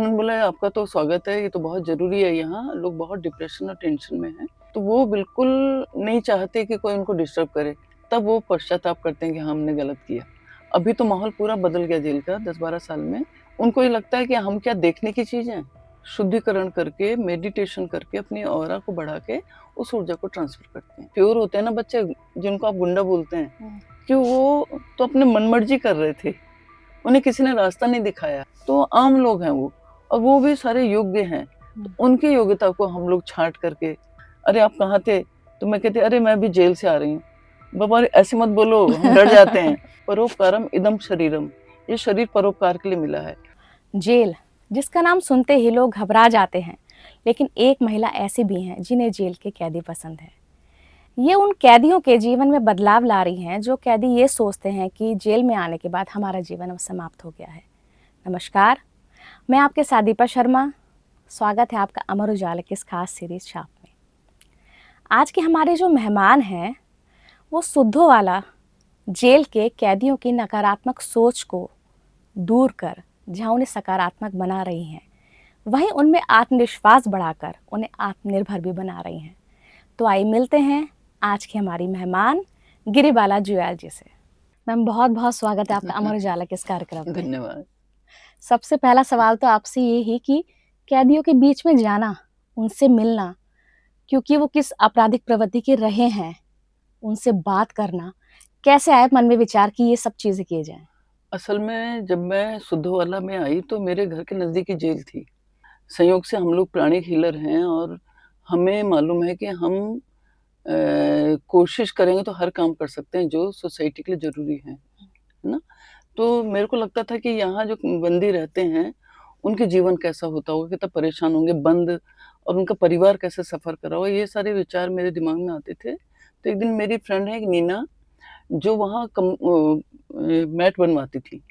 उन्होंने बोला आपका तो स्वागत है, ये तो बहुत ज़रूरी है यहाँ, लोग बहुत डिप्रेशन और टेंशन में हैं। तो वो बिल्कुल नहीं चाहते कि कोई उनको डिस्टर्ब करे, तब वो पश्चाताप करते हैं कि हाँ, हमने गलत किया। अभी तो माहौल पूरा बदल गया जेल का 10-12 साल में। उनको ये लगता है कि हम क्या देखने की चीज़ हैं? शुद्धिकरण करके, मेडिटेशन करके, अपनी ऑरा को बढ़ा के उस ऊर्जा को ट्रांसफ़र करते हैं। प्योर होते हैं ना बच्चे, जिनको आप गुंडा बोलते हैं, कि वो तो अपने मनमर्जी कर रहे थे। उन्हें किसी ने रास्ता नहीं दिखाया। तो आम लोग हैं वो, और वो भी सारे योग्य हैं। तो उनकी योग्यता को हम लोग छाँट करके, अरे आप कहाँ थे? तो मैं कहती अरे मैं अभी जेल से आ रही हूँ। बाबा ऐसे मत बोलो, हम डर जाते हैं। परोपकारम इदम शरीरम, ये शरीर परोपकार के लिए मिला है। जेल, जिसका नाम सुनते ही लोग घबरा जाते हैं, लेकिन एक महिला ऐसी भी हैं जिन्हें जेल के कैदी पसंद है। ये उन कैदियों के जीवन में बदलाव ला रही हैं जो कैदी ये सोचते हैं कि जेल में आने के बाद हमारा जीवन अब समाप्त हो गया है। नमस्कार, मैं आपके साथ दीपा शर्मा। स्वागत है आपका अमर उजाला की इस खास सीरीज छाप में। आज के हमारे जो मेहमान हैं वो सुद्धोवाला जेल के कैदियों की नकारात्मक सोच को दूर कर जहाँ उन्हें सकारात्मक बना रही हैं, वहीं उनमें आत्मविश्वास बढ़ाकर उन्हें आत्मनिर्भर भी बना रही हैं। तो आइए मिलते हैं आज की हमारी मेहमान गिरिबाला जुयाल जी से। मैम, बहुत बहुत स्वागत है आपका अमर उजाला के इस कार्यक्रम में। धन्यवाद। सबसे पहला सवाल तो आपसे ये ही कि कैदियों के बीच में जाना, उनसे मिलना, क्योंकि वो किस आपराधिक प्रवृत्ति के रहे हैं, उनसे बात करना, कैसे आए मन में विचार कि ये सब चीज़ें किए जाएं? असल में जब मैं सुद्धोवाला में आई तो मेरे घर के नज़दीक ही जेल थी। संयोग से हम लोग प्राणिक हीलर हैं और हमें मालूम है कि हम कोशिश करेंगे तो हर काम कर सकते हैं जो सोसाइटी के लिए ज़रूरी है ना? तो मेरे को लगता था कि यहाँ जो बंदी रहते हैं, उनके जीवन कैसा होता होगा, कितना परेशान होंगे बंद, और उनका परिवार कैसे सफ़र कर रहा होगा, ये सारे विचार मेरे दिमाग में आते थे। तो एक दिन मेरी फ्रेंड है एक नीना, जो वहाँ मैट बनवाती थी,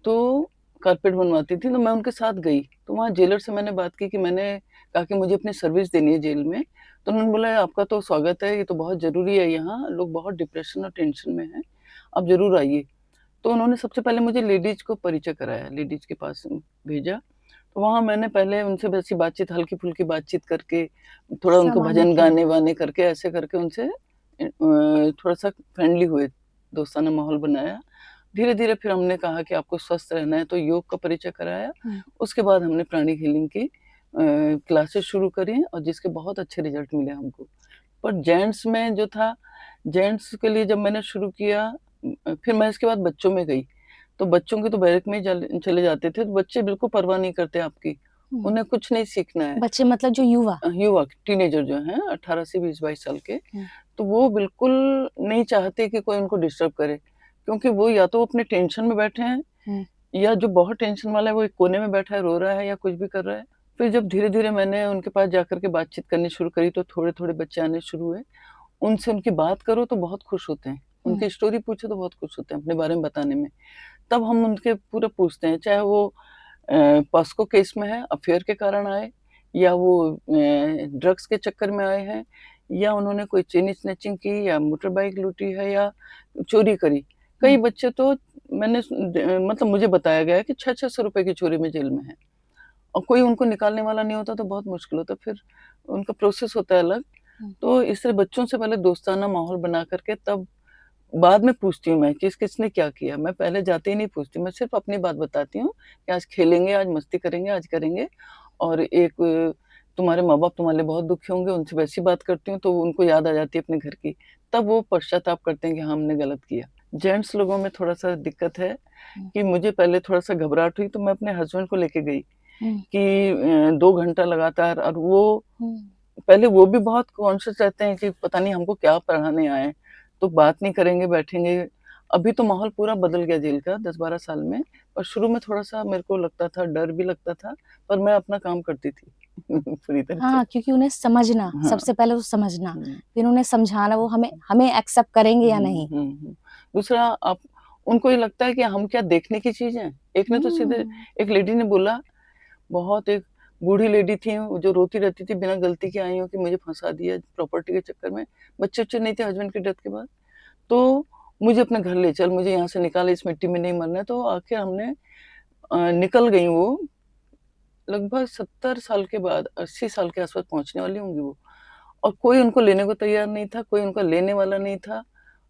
तो कारपेट बनवाती थी, तो मैं उनके साथ गई। तो वहाँ जेलर से मैंने बात की कि मैंने कहा कि मुझे अपनी सर्विस देनी है जेल में। तो उन्होंने बोला आपका तो स्वागत है, ये तो बहुत ज़रूरी है यहाँ, लोग बहुत डिप्रेशन और टेंशन में हैं, आप ज़रूर आइए। तो उन्होंने सबसे पहले मुझे लेडीज़ को परिचय कराया, लेडीज़ के पास भेजा। तो वहाँ मैंने पहले उनसे वैसी बातचीत, हल्की-फुल्की बातचीत करके, थोड़ा उनको सामान्य भजन किया। गाने-वाने करके, ऐसे करके उनसे थोड़ा-सा फ्रेंडली हुए, दोस्ताना माहौल बनाया। धीरे-धीरे फिर हमने कहा कि आपको स्वस्थ रहना है तो योग का परिचय कराया। उसके बाद हमने प्राणिक हीलिंग की क्लासेस शुरू करी और जिसके बहुत अच्छे रिज़ल्ट मिले हमको। पर जेंट्स में जो था, जेंट्स के लिए जब मैंने शुरू किया, फिर मैं इसके बाद बच्चों में गई। तो बच्चों के तो बैरक में ही चले जाते थे, तो बच्चे बिल्कुल परवाह नहीं करते आपकी। उन्हें कुछ नहीं सीखना है। बच्चे मतलब जो युवा युवा, टीनेजर जो हैं 18 से 20-22 साल के, तो वो बिल्कुल नहीं चाहते कि कोई उनको डिस्टर्ब करे, क्योंकि वो या तो अपने टेंशन में बैठे हैं, या जो बहुत टेंशन वाला है वो एक कोने में बैठा है, रो रहा है या कुछ भी कर रहा है। फिर जब धीरे-धीरे मैंने उनके पास जाकर के बातचीत करनी शुरू करी, तो थोड़े-थोड़े बच्चे आने शुरू हुए। उनसे उनकी बात करो तो बहुत खुश होते हैं, उनकी स्टोरी पूछो तो बहुत खुश होते हैं अपने बारे में बताने में। तब हम उनके पूरा पूछते हैं, चाहे वो पॉस्को केस में है, अफेयर के कारण आए, या वो ड्रग्स के चक्कर में आए हैं, या उन्होंने कोई चेन स्नैचिंग की, या मोटर बाइक लूटी है, या चोरी करी। कई बच्चे तो मतलब मुझे बताया गया है कि 600-600 रुपए की चोरी में जेल में हैं, और कोई उनको निकालने वाला नहीं होता तो बहुत मुश्किल होता, फिर उनका प्रोसेस होता है अलग। तो इस तरह बच्चों से पहले दोस्ताना माहौल बना करके, तब बाद में पूछती हूँ मैं कि किसने क्या किया। मैं पहले जाते ही नहीं पूछती, मैं सिर्फ़ अपनी बात बताती हूँ कि आज खेलेंगे, आज मस्ती करेंगे, आज करेंगे, और एक तुम्हारे माँ-बाप तुम्हारे लिए बहुत दुखी होंगे, उनसे वैसी बात करती हूँ तो उनको याद आ जाती है अपने घर की। तब वो पश्चाताप करते हैं कि हाँ, हमने गलत किया। जेंट्स लोगों में थोड़ा-सा दिक्कत है कि मुझे पहले थोड़ा-सा घबराहट हुई, तो मैं अपने हस्बैंड को लेके गई कि 2 घंटा लगातार, और वो पहले वो भी बहुत कॉन्शियस रहते हैं कि पता नहीं हमको क्या पढ़ाने आए हैं, तो बात नहीं करेंगे, बैठेंगे। अभी तो माहौल पूरा बदल गया जेल का 10-12 साल में, और शुरू में थोड़ा-सा मेरे को लगता था, डर भी लगता था, पर मैं अपना काम करती थी पूरी तरह से। हाँ, क्योंकि उन्हें समझना, हाँ। सबसे पहले तो समझना, फिर उन्हें समझाना वो हमें हमें एक्सेप्ट करेंगे या नहीं। दूसरा, आप उनको ये लगता है कि हम क्या देखने की चीज़ हैं? एक ने तो सीधे, एक लेडी ने बोला, बहुत एक बूढ़ी लेडी थी जो रोती रहती थी बिना गलती के आई हूँ कि मुझे फँसा दिया प्रॉपर्टी के चक्कर में। बच्चे-वच्चे नहीं थे हस्बैंड की डेथ के बाद। तो मुझे अपने घर ले चल, मुझे यहाँ से निकाल, इस मिट्टी में नहीं मरना है। तो आखिर हमने निकल गई वो, लगभग 70 साल के बाद 80 साल के आस-पास पहुँचने वाली होंगी वो। और कोई उनको लेने को तैयार नहीं था, कोई उनका लेने वाला नहीं था।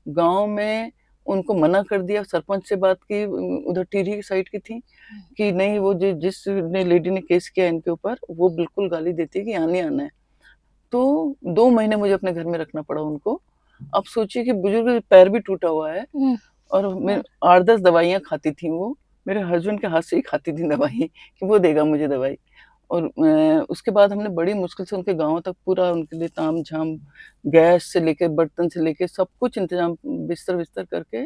गाँव में उनको मना कर दिया, सरपंच से बात की, उधर टिहरी की साइड की थी, कि नहीं वो जिस लेडी ने केस किया इनके ऊपर, वो बिल्कुल गाली देती है कि यहाँ नहीं आना है। तो 2 महीने मुझे अपने घर में रखना पड़ा उनको। अब सोचिए कि बुजुर्ग का पैर भी टूटा हुआ है और मैं 8-10 दवाइयाँ खाती थी वो। मेरे हस्बैंड के हाथ से ही खाती थी दवाई कि वो देगा मुझे दवाई। और उसके बाद हमने बड़ी मुश्किल से उनके गाँव तक पूरा उनके लिए ताम-झाम, गैस से लेके बर्तन से लेके सब कुछ इंतज़ाम, बिस्तर-विस्तर करके,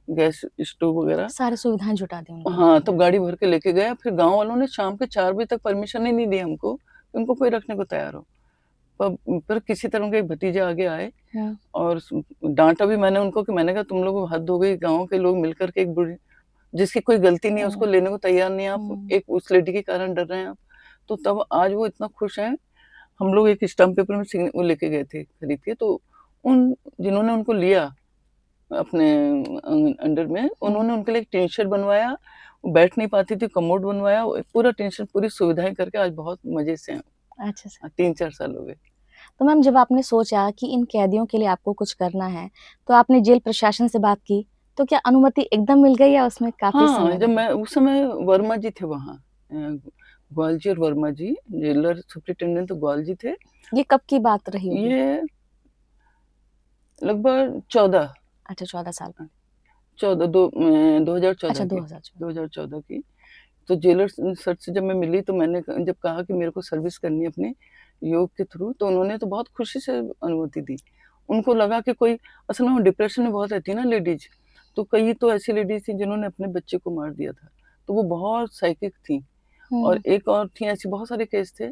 गैस स्टोव वगैरह। सारी सुविधाएँ जुटा दी उनको हाँ, आपने। तब गाड़ी भर के लेके गए। फिर गाँव वालों ने शाम के 4 बजे तक परमिशन ही नहीं दी हमको, कि उनको कोई रखने को तैयार हो। पर किसी तरह उनके एक भतीजे आगे आए और डाँटा भी मैंने उनको, कि मैंने कहा तुम लोग हद हो गई, गाँव के लोग मिलकर के एक बूढ़ी जिसकी कोई गलती नहीं है उसको लेने को तैयार नहीं है आप, एक उस लेडी के कारण डर रहे हैं आप। तो तब आज वो इतना खुश हैं, हम लोग एक स्टाम्प पेपर में वो लेके गए थे खरीद के, तो उन जिन्होंने उनको लिया अपने अंडर में, उन्होंने उनके लिए एक टी शर्ट बनवाया, वो बैठ नहीं पाती थी, कमोड बनवाया, पूरा टेंशन, पूरी सुविधाएँ करके आज बहुत मज़े से हैं। अच्छा। 3-4 साल हो गए। तो मैम जब आपने सोचा कि इन कैदियों के लिए आपको कुछ करना है, तो आपने जेल प्रशासन से बात की, तो क्या अनुमति एकदम मिल गई या उसमें काफ़ी हाँ, समय जब लगा? मैं उस समय वर्मा जी थे वहाँ, ग्वालियर वर्मा जी, जेलर सुपरिटेंडेंट तो ग्वाल जी थे। ये कब की बात रही होगी? ये लगभग 14 अच्छा 14 साल। 14 2014 अच्छा की 2014। 2014 की। तो जेलर सर से जब मैं मिली, तो मैंने जब कहा कि मेरे को सर्विस करनी है अपने योग के थ्रू, तो उन्होंने तो बहुत खुशी से अनुमति दी। उनको लगा कि कोई, असल में वो डिप्रेशन में बहुत रहती है ना लेडीज़, तो कई तो ऐसी लेडीज़ थी जिन्होंने अपने बच्चे को मार दिया था। तो वो बहुत साइकिक थी और एक और थी, ऐसे बहुत सारे केस थे।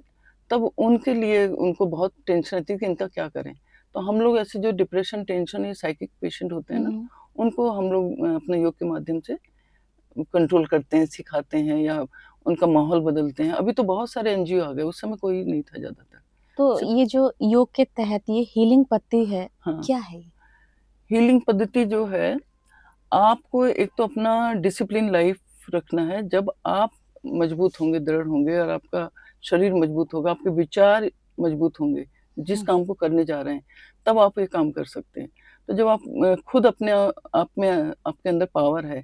तब उनके लिए उनको बहुत टेंशन रहती कि इनका क्या करें? तो हम लोग ऐसे जो डिप्रेशन, टेंशन या साइकिक पेशेंट होते हैं ना, उनको हम लोग अपने योग के माध्यम से कंट्रोल करते हैं, सिखाते हैं या उनका माहौल बदलते हैं। अभी तो बहुत सारे एनजीओ आ गए, उस समय कोई नहीं था ज़्यादातर। तो सिर्फ ये जो योग के तहत ये हीलिंग पत्ती है, हाँ, क्या है ये? हीलिंग पद्धति जो है, आपको एक तो अपना डिसिप्लिन लाइफ रखना है। जब आप मजबूत होंगे, दृढ़ होंगे और आपका शरीर मजबूत होगा, आपके विचार मजबूत होंगे, जिस काम को करने जा रहे हैं, तब आप ये काम कर सकते हैं। तो जब आप खुद अपने आप में आपके अंदर पावर है,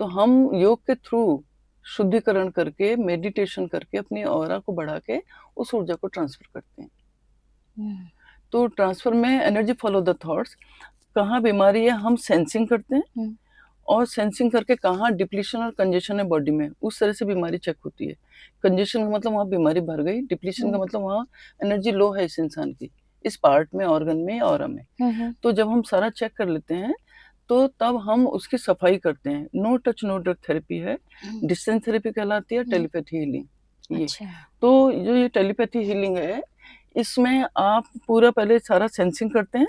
तो हम योग के थ्रू शुद्धिकरण करके, मेडिटेशन करके अपनी ऑरा को बढ़ा के उस ऊर्जा को ट्रांसफ़र करते हैं। तो ट्रांसफ़र में एनर्जी फॉलो द थॉट्स, कहाँ बीमारी है हम सेंसिंग करते हैं और सेंसिंग करके कहाँ डिप्लीशन और कंजेशन है बॉडी में, उस तरह से बीमारी चेक होती है। कंजेशन का मतलब वहाँ बीमारी भर गई, डिप्लीशन का मतलब वहाँ एनर्जी लो है इस इंसान की, इस पार्ट में, ऑर्गन में या ऑरा में। तो जब हम सारा चेक कर लेते हैं, तो तब हम उसकी सफाई करते हैं। No touch no drug therapy है, डिस्टेंस थेरेपी कहलाती है, टेलीपैथी हीलिंग ये। अच्छा। तो जो ये टेलीपैथी हीलिंग है, इसमें आप पूरा पहले सारा सेंसिंग करते हैं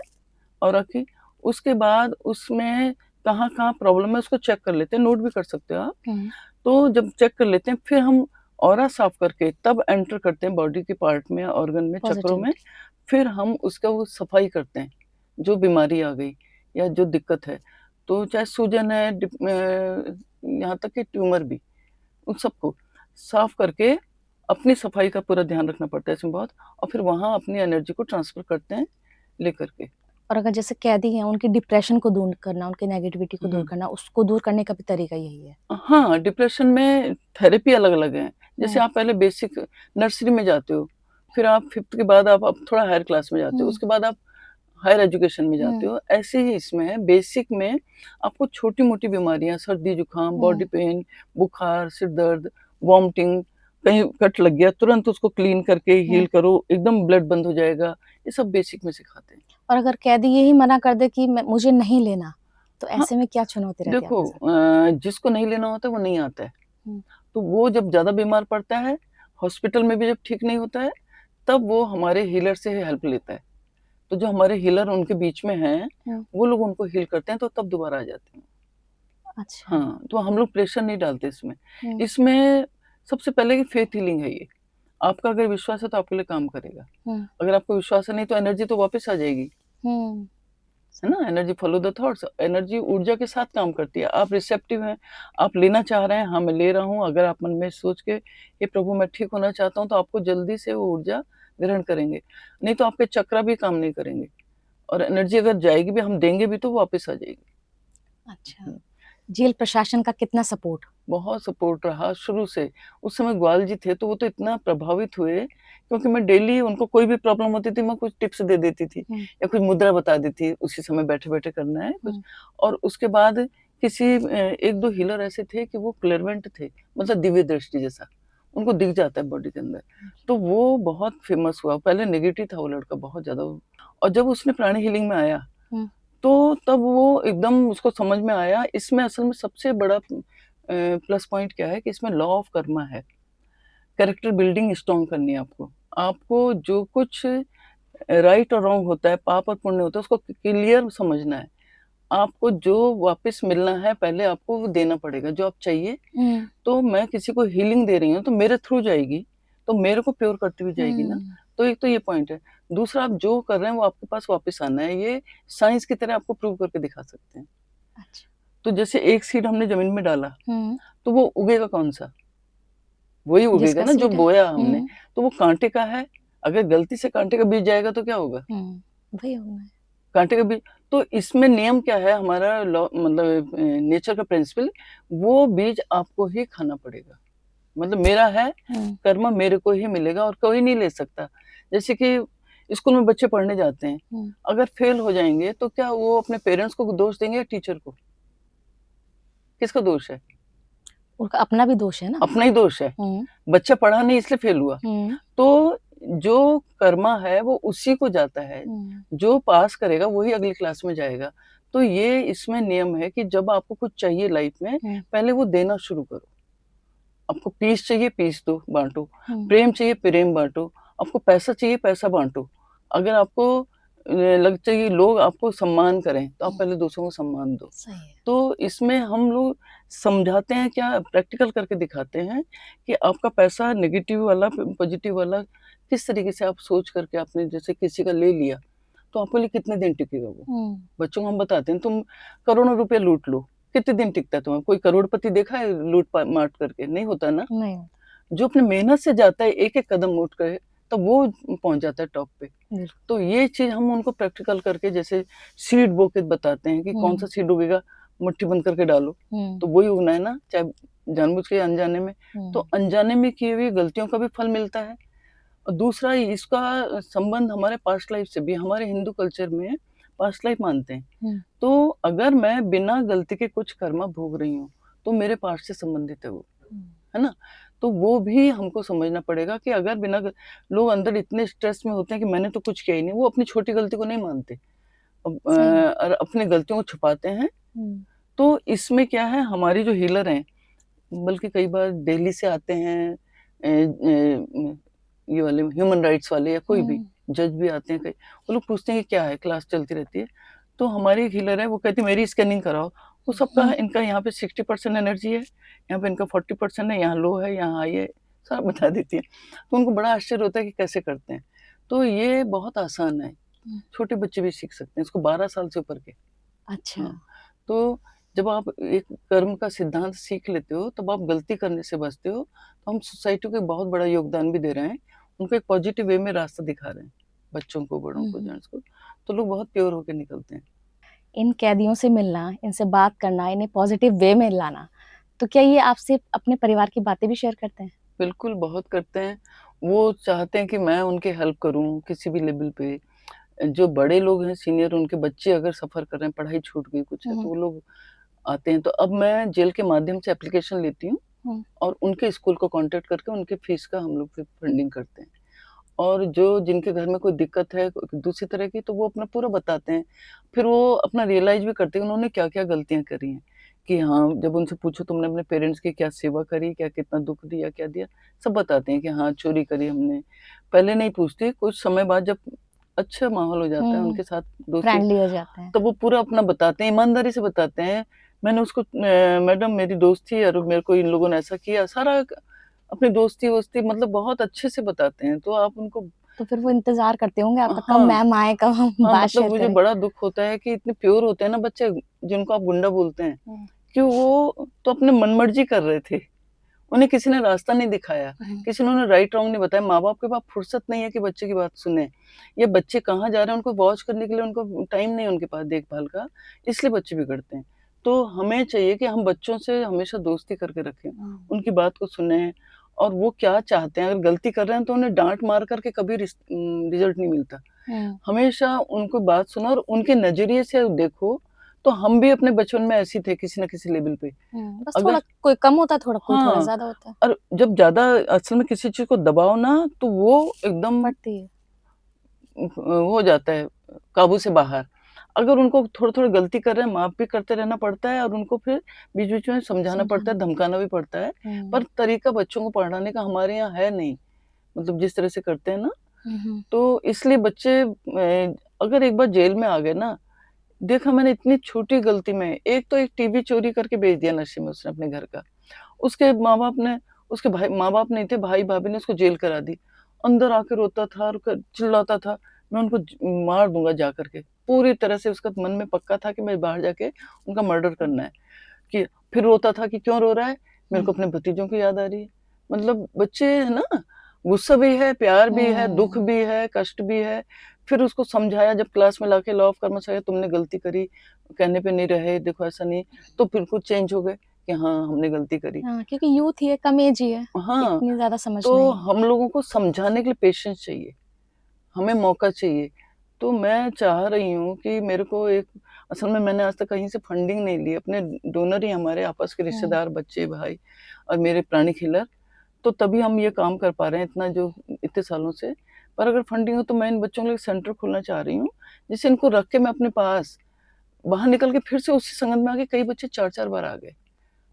ऑरा की, उसके बाद उसमें कहाँ-कहाँ प्रॉब्लम है उसको चेक कर लेते हैं, नोट भी कर सकते हो आप। तो जब चेक कर लेते हैं, फिर हम ऑरा साफ करके तब एंटर करते हैं बॉडी के पार्ट में, ऑर्गन में, चक्रों में। पॉज़िटिविटी। फिर हम उसका वो सफाई करते हैं, जो बीमारी आ गई या जो दिक्कत है। तो चाहे सूजन है, यहाँ तक कि ट्यूमर भी, उन सबको साफ करके अपनी सफाई का पूरा ध्यान रखना पड़ता है इसमें बहुत, और फिर वहाँ अपनी एनर्जी को ट्रांसफ़र करते हैं लेकर के। और अगर जैसे कैदी हैं, उनकी डिप्रेशन को दूर करना, उनकी नेगेटिविटी को दूर हुँ। करना, उसको दूर करने का भी तरीका यही है। हाँ, डिप्रेशन में थेरेपी अलग-अलग है। जैसे आप पहले बेसिक नर्सरी में जाते हो, फिर आप 5th के बाद आप थोड़ा हायर क्लास में जाते हो, उसके बाद आप हायर एजुकेशन में जाते हो। ऐसे ही इसमें है, बेसिक में आपको छोटी-मोटी बीमारियाँ, सर्दी-जुकाम, बॉडी पेन, बुखार, सिर दर्द, वॉमिटिंग, कहीं कट लग गया, तुरंत उसको क्लीन करके हील करो, एकदम ब्लड बंद हो जाएगा। ये सब बेसिक में सिखाते हैं। और अगर कैदी यही मना कर दे कि मुझे नहीं लेना, तो हाँ, ऐसे में क्या चुनौती रहती है देखो आपके साथ? जिसको नहीं लेना होता है वो नहीं आता है। हुँ। तो वो जब ज़्यादा बीमार पड़ता है, हॉस्पिटल में भी जब ठीक नहीं होता है, तब वो हमारे हीलर से हेल्प लेता है। तो जो हमारे हीलर उनके बीच में हैं, वो लोग उनको हील करते हैं, तो तब दोबारा आ जाते हैं। अच्छा। हाँ, तो हम लोग प्रेशर नहीं डालते इसमें। हुँ। इसमें सबसे पहले कि फेथ हीलिंग है ये। आपका अगर विश्वास है तो आपके लिए काम करेगा। हुँ। अगर आपको विश्वास है नहीं तो एनर्जी तो वापस आ जाएगी। हुँ। है ना? Energy follow the thoughts, energy ऊर्जा के साथ काम करती है। आप रिसेप्टिव हैं, आप लेना चाह रहे हैं, हाँ, मैं ले रहा हूँ, अगर आप मन में सोच के, हे प्रभु मैं ठीक होना चाहता हूँ, तो आपको जल्दी से वो ऊर्जा ग्रहण करेंगे। नहीं तो आपके चक्र भी काम नहीं करेंगे और एनर्जी अगर जाएगी भी, हम देंगे भी तो वापस आ जाएगी। अच्छा, जेल प्रशासन का कितना सपोर्ट? बहुत सपोर्ट रहा शुरू से। उस समय ग्वाल जी थे तो वो तो इतना प्रभावित हुए, क्योंकि मैं डेली उनको कोई भी प्रॉब्लम होती थी, मैं कुछ टिप्स दे देती थी या कुछ मुद्रा बता देती थी, उसी समय बैठे-बैठे करना है कुछ। और उसके बाद किसी 1-2 हीलर ऐसे थे कि वो क्लेयरवेंट थे, मतलब दिव्य दृष्टि जैसा, उनको दिख जाता है बॉडी के अंदर। तो वो बहुत फेमस हुआ, पहले नेगेटिव था वो लड़का बहुत ज़्यादा। और जब उसने प्राणी हीलिंग में आया, तो तब वो एकदम उसको समझ में आया, इसमें असल में सबसे बड़ा प्लस पॉइंट क्या है कि इसमें लॉ ऑफ कर्मा है। कैरेक्टर बिल्डिंग स्ट्रॉन्ग करनी है आपको। आपको जो कुछ राइट और रॉन्ग होता है, पाप और पुण्य होता है, उसको क्लियर समझना है। आपको जो वापस मिलना है, पहले आपको वो देना पड़ेगा, जो आप चाहिए। तो मैं किसी को हीलिंग दे रही हूँ, तो मेरे थ्रू जाएगी, तो मेरे को प्योर करती हुई जाएगी ना। तो एक तो ये पॉइंट है। दूसरा, आप जो कर रहे हैं वो आपके पास वापस आना है। ये साइंस की तरह आपको प्रूव करके दिखा सकते हैं। अच्छा। तो जैसे एक सीड हमने ज़मीन में डाला, तो वो उगेगा कौन-सा? वही उगेगा जिसका ना जो सीड है। बोया हमने। तो वो काँटे का है, अगर गलती से काँटे का बीज जाएगा तो क्या होगा? वही होना है। काँटे का बीज। तो इसमें नियम क्या है, हमारा लॉ मतलब नेचर का प्रिंसिपल, वो बीज आपको ही खाना पड़ेगा। मतलब मेरा है, कर्म मेरे को ही मिलेगा और कोई नहीं ले सकता। जैसे कि स्कूल में बच्चे पढ़ने जाते हैं, अगर फेल हो जाएँगे तो क्या वो अपने पेरेंट्स को दोष देंगे या टीचर को? किसका दोष है? उनका अपना भी दोष है ना। अपना ही दोष है। बच्चा पढ़ा नहीं इसलिए फेल हुआ। तो जो कर्मा है वो उसी को जाता है। जो पास करेगा वही अगली क्लास में जाएगा। तो ये इसमें नियम है कि जब आपको कुछ चाहिए लाइफ में, पहले वो देना शुरू करो। आपको पीस चाहिए, पीस दो, बाँटो। प्रेम चाहिए, प्रेम बाँटो। आपको पैसा चाहिए, पैसा बाँटो। अगर आपको लग चाहिए लोग आपको सम्मान करें, तो आप पहले दूसरों को सम्मान दो। सही है। तो इसमें हम लोग समझाते हैं क्या, प्रैक्टिकल करके दिखाते हैं कि आपका पैसा नेगेटिव वाला, पॉजिटिव वाला, किस तरीके से आप सोच करके आपने जैसे किसी का ले लिया, तो आपके लिए कितने दिन टिकेगा वो। बच्चों को हम बताते हैं, तुम करोड़ों रुपए लूट लो, कितने दिन टिकता है तुम्हें? कोई करोड़पति देखा है लूट-माट करके? नहीं होता ना। नहीं। जो अपनी मेहनत से जाता है, एक-एक कदम उठ के, तब वो पहुँच जाता है टॉप पे। तो ये चीज़ हम उनको प्रैक्टिकल करके जैसे सीड बो के बताते हैं कि कौन सा सीड उगेगा, मुट्ठी बंद करके डालो, तो वही उगना है ना, चाहे जानबूझ के अनजाने में। तो अनजाने में की हुई गलतियों का भी फल मिलता है। और दूसरा, इसका संबंध हमारे पास्ट लाइफ से भी, हमारे हिंदू कल्चर में पास्ट लाइफ मानते हैं। तो अगर मैं बिना गलती के कुछ कर्म भोग रही हूँ, तो मेरे पास्ट से संबंधित है वो, है ना? तो वो भी हमको समझना पड़ेगा कि अगर बिना लोग अंदर इतने स्ट्रेस में होते हैं कि मैंने तो कुछ किया ही नहीं, वो अपनी छोटी गलती को नहीं मानते और अपनी गलतियों को छुपाते हैं। तो इसमें क्या है, हमारी जो हीलर हैं, बल्कि कई बार दिल्ली से आते हैं, ये वाले ह्यूमन राइट्स वाले या कोई भी जज भी आते हैं, कई वो लोग पूछते हैं कि क्या है, क्लास चलती रहती है। तो हमारी एक हीलर है, वो कहती है मेरी स्कैनिंग कराओ। वो सबका इनका यहाँ पे 60% एनर्जी है, यहाँ पे इनका 40% है, यहाँ लो है, यहाँ हाई है, सब बता देती है। तो उनको बड़ा आश्चर्य होता है कि कैसे करते हैं। तो ये बहुत आसान है, छोटे बच्चे भी सीख सकते हैं इसको, 12 साल से ऊपर के। अच्छा। तो जब आप एक कर्म का सिद्धांत सीख लेते हो, तब आप गलती करने से बचते हो। तो हम सोसाइटी को एक बहुत बड़ा योगदान भी दे रहे हैं, उनको एक पॉजिटिव वे में रास्ता दिखा रहे हैं, बच्चों को, बड़ों को, जेंट्स को। तो लोग बहुत प्योर होके निकलते हैं। इन कैदियों से मिलना, इनसे बात करना, इन्हें पॉजिटिव वे में लाना, तो क्या ये आपसे अपने परिवार की बातें भी शेयर करते हैं? बिल्कुल, बहुत करते हैं। वो चाहते हैं कि मैं उनकी हेल्प करूँ किसी भी लेवल पे। जो बड़े लोग हैं, सीनियर, उनके बच्चे अगर सफ़र कर रहे हैं, पढ़ाई छूट गई कुछ है, तो वो लोग आते हैं। तो अब मैं जेल के माध्यम से एप्लीकेशन लेती हूँ और उनके स्कूल को कॉन्टैक्ट करके उनके फीस का हम लोग फिर फंडिंग करते हैं। और जो जिनके घर में कोई दिक्कत है दूसरी तरह की, तो वो अपना पूरा बताते हैं। फिर वो अपना रियलाइज़ भी करते हैं उन्होंने क्या-क्या गलतियाँ करी हैं। कि हाँ, जब उनसे पूछो तुमने अपने पेरेंट्स की क्या सेवा करी, क्या कितना दुःख दिया, क्या दिया, सब बताते हैं कि हाँ, चोरी करी हमने। पहले नहीं पूछते, कुछ समय बाद जब अच्छा माहौल हो जाता है उनके साथ, दोस्ती, फ्रेंडली हो जाते हैं। तो वो पूरा अपना बताते हैं, ईमानदारी से बताते हैं। मैंने उसको मैडम मेरी दोस्त थी और मेरे को इन लोगों ने ऐसा किया, सारा अपनी दोस्ती-वोस्ती मतलब बहुत अच्छे से बताते हैं। तो आप उनको तो फिर वो इंतजार करते होंगे आपका, कब हाँ मैम आए, कब हम हाँ, बात मतलब शेयर मुझे करें। बड़ा दुख होता है कि इतने प्योर होते हैं ना बच्चे, जिनको आप गुंडा बोलते हैं, कि वो तो अपने मनमर्जी कर रहे थे। उन्हें किसी ने रास्ता नहीं दिखाया, किसी ने उन्हें राइट रॉन्ग नहीं बताया। माँ-बाप के पास फुर्सत नहीं है कि बच्चे की बात सुने। ये बच्चे कहाँ जा रहे हैं, उनको वॉच करने के लिए उनको टाइम नहीं है उनके पास देखभाल का, इसलिए बच्चे बिगड़ते हैं। तो हमें चाहिए कि हम बच्चों से हमेशा दोस्ती करके रखें, उनकी बात को सुनें और वो क्या चाहते हैं। अगर गलती कर रहे हैं तो उन्हें डाँट मार कर के कभी रिज़ल्ट नहीं मिलता। हमेशा उनको बात सुनो और उनके नज़रिए से देखो, तो हम भी अपने बचपन में ऐसे ही थे किसी न किसी लेवल पे। बस अगर थोड़ा कोई कम होता है, कोई थोड़ा हाँ, ज़्यादा होता है। और जब ज़्यादा असल में किसी चीज़ को दबाओ ना, तो वो एकदम बढ़ती है। हो जाता है काबू से बाहर। अगर उनको थोड़ा-थोड़ा गलती कर रहे हैं, माफ़ भी करते रहना पड़ता है और उनको फिर बीच-बीच में समझाना पड़ता है, धमकाना भी पड़ता है। पर तरीका बच्चों को पढ़ाने का हमारे यहाँ है नहीं, मतलब जिस तरह से करते हैं ना, तो इसलिए बच्चे अगर एक बार जेल में आ गए ना, देखा मैंने इतनी छोटी गलती में, एक तो एक टीवी चोरी करके बेच दिया नशे में उसने अपने घर का। उसके माँ-बाप ने उसके भाई माँ-बाप नहीं थे, भाई-भाभी ने उसको जेल करा दी। अंदर आके रोता था और चिल्लाता था, मैं उनको मार दूँगा जा कर के। पूरी तरह से उसका मन में पक्का था कि मैं बाहर जाके उनका मर्डर करना है। कि फिर रोता था कि क्यों रो रहा है? मेरे को अपने भतीजों की याद आ रही है। मतलब बच्चे है ना, गुस्सा भी है, प्यार भी है, दुःख भी है, कष्ट भी है। फिर उसको समझाया जब क्लास में लाके लॉ ऑफ करना चाहिए, तुमने गलती करी, कहने पे नहीं रहे, देखो ऐसा नहीं, तो बिल्कुल चेंज हो गए कि हाँ, हमने गलती करी। हाँ, क्योंकि यूथ ही है, कम एज ही है, हाँ, इतनी ज़्यादा समझ तो नहीं है। हम लोगों को समझाने के लिए पेशेंस चाहिए, हमें मौका चाहिए। तो मैं चाह रही हूँ कि मेरे को एक असल में मैंने आज तक कहीं से फंडिंग नहीं ली, अपने डोनर ही हमारे आपस के रिश्तेदार, बच्चे, भाई और मेरे प्राणिक हीलर, तो तभी हम ये काम कर पा रहे हैं इतना जो इतने सालों से। पर अगर फंडिंग हो तो मैं इन बच्चों के लिए सेंटर खोलना चाह रही हूँ, जिससे इनको रख के मैं अपने पास, बाहर निकल के फिर से उसी संगत में आ गए, कई बच्चे 4-4 बार आ गए।